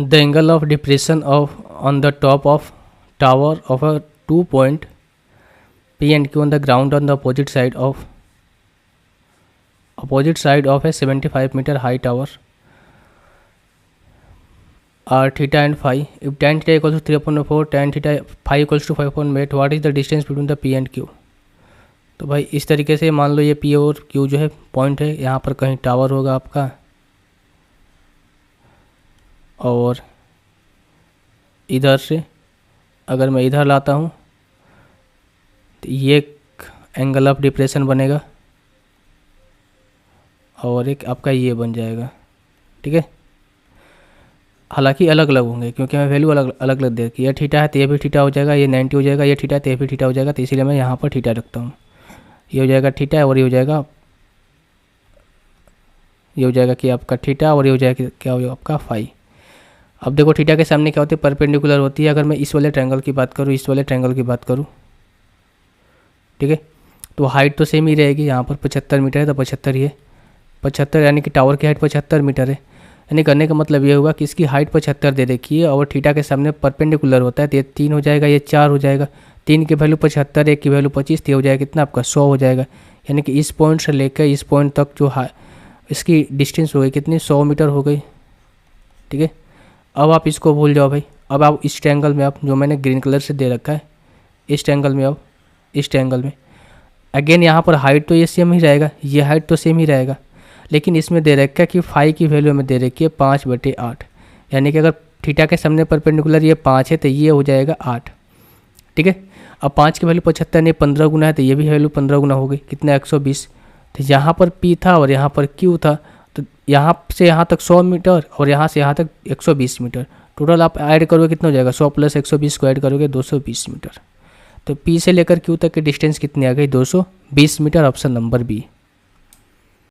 The angle of depression of on the top of tower of a 2 point P and Q on the ground on the opposite side of a 75 meter high tower are theta and phi. If tan theta equals to 3/4, tan theta phi equals to 5/8, what is the distance between the P and Q? तो भाई इस तरीके से मान लो ये P और Q जो है पॉइंट है, यहाँ पर कहीं टावर होगा आपका, और इधर से अगर मैं इधर लाता हूँ तो ये एंगल ऑफ डिप्रेशन बनेगा और एक आपका ये बन जाएगा। ठीक है, हालांकि अलग अलग होंगे क्योंकि हमें वैल्यू अलग अलग दे रखी है। ये थीटा है तो ये भी थीटा हो जाएगा, ये 90 हो जाएगा, ये थीटा है तो ये भी थीटा हो जाएगा, तो इसीलिए मैं यहाँ पर थीटा रखता हूँ। ये हो जाएगा थीटा और ये हो जाएगा कि आपका थीटा, और ये हो जाएगा क्या हो आपका फाई। अब देखो थीटा के सामने क्या होती है, परपेंडिकुलर होती है। अगर मैं इस वाले ट्रायंगल की बात करूँ, इस वाले ट्रायंगल की बात करूँ, ठीक है, तो हाइट तो सेम ही रहेगी। यहाँ पर 75 मीटर है तो 75 ही है, 75 यानी कि टावर की हाइट 75 मीटर है। यानी करने का मतलब ये होगा कि इसकी हाइट 75 दे रखी है और थीटा के सामने परपेंडिकुलर होता है, तो ये 3 हो जाएगा, ये 4 हो जाएगा। 3 की वैल्यू 75, 1 की वैल्यू 25, तो ये हो जाएगा कितना आपका 100 हो जाएगा। यानी कि इस पॉइंट से लेकर इस पॉइंट तक जो इसकी डिस्टेंस हो गई कितनी, 100 मीटर हो गई। ठीक है, अब आप इसको भूल जाओ भाई। अब आप इस ट्रायंगल में, आप जो मैंने ग्रीन कलर से दे रखा है इस ट्रायंगल में, अब इस ट्रायंगल में अगेन यहाँ पर हाइट तो ये सेम ही रहेगा, ये हाइट तो सेम ही रहेगा, लेकिन इसमें दे रखा है कि फाई की वैल्यू हमें दे रखी है 5/8। यानी कि अगर थीटा के सामने परपेंडिकुलर ये 5 है तो ये हो जाएगा 8। ठीक है, अब 5 की वैल्यू 75 नहीं 15 गुना है, तो ये भी वैल्यू 15 गुना हो गई, कितना 120। तो यहाँ पर P था और यहाँ पर Q था, तो यहाँ से यहाँ तक 100 मीटर और यहाँ से यहाँ तक 120 मीटर। टोटल आप ऐड करोगे कितना हो जाएगा, 100 + 120 को ऐड करोगे 220 मीटर। तो P से लेकर Q तक की डिस्टेंस कितनी आ गई, 220 मीटर। Option number B.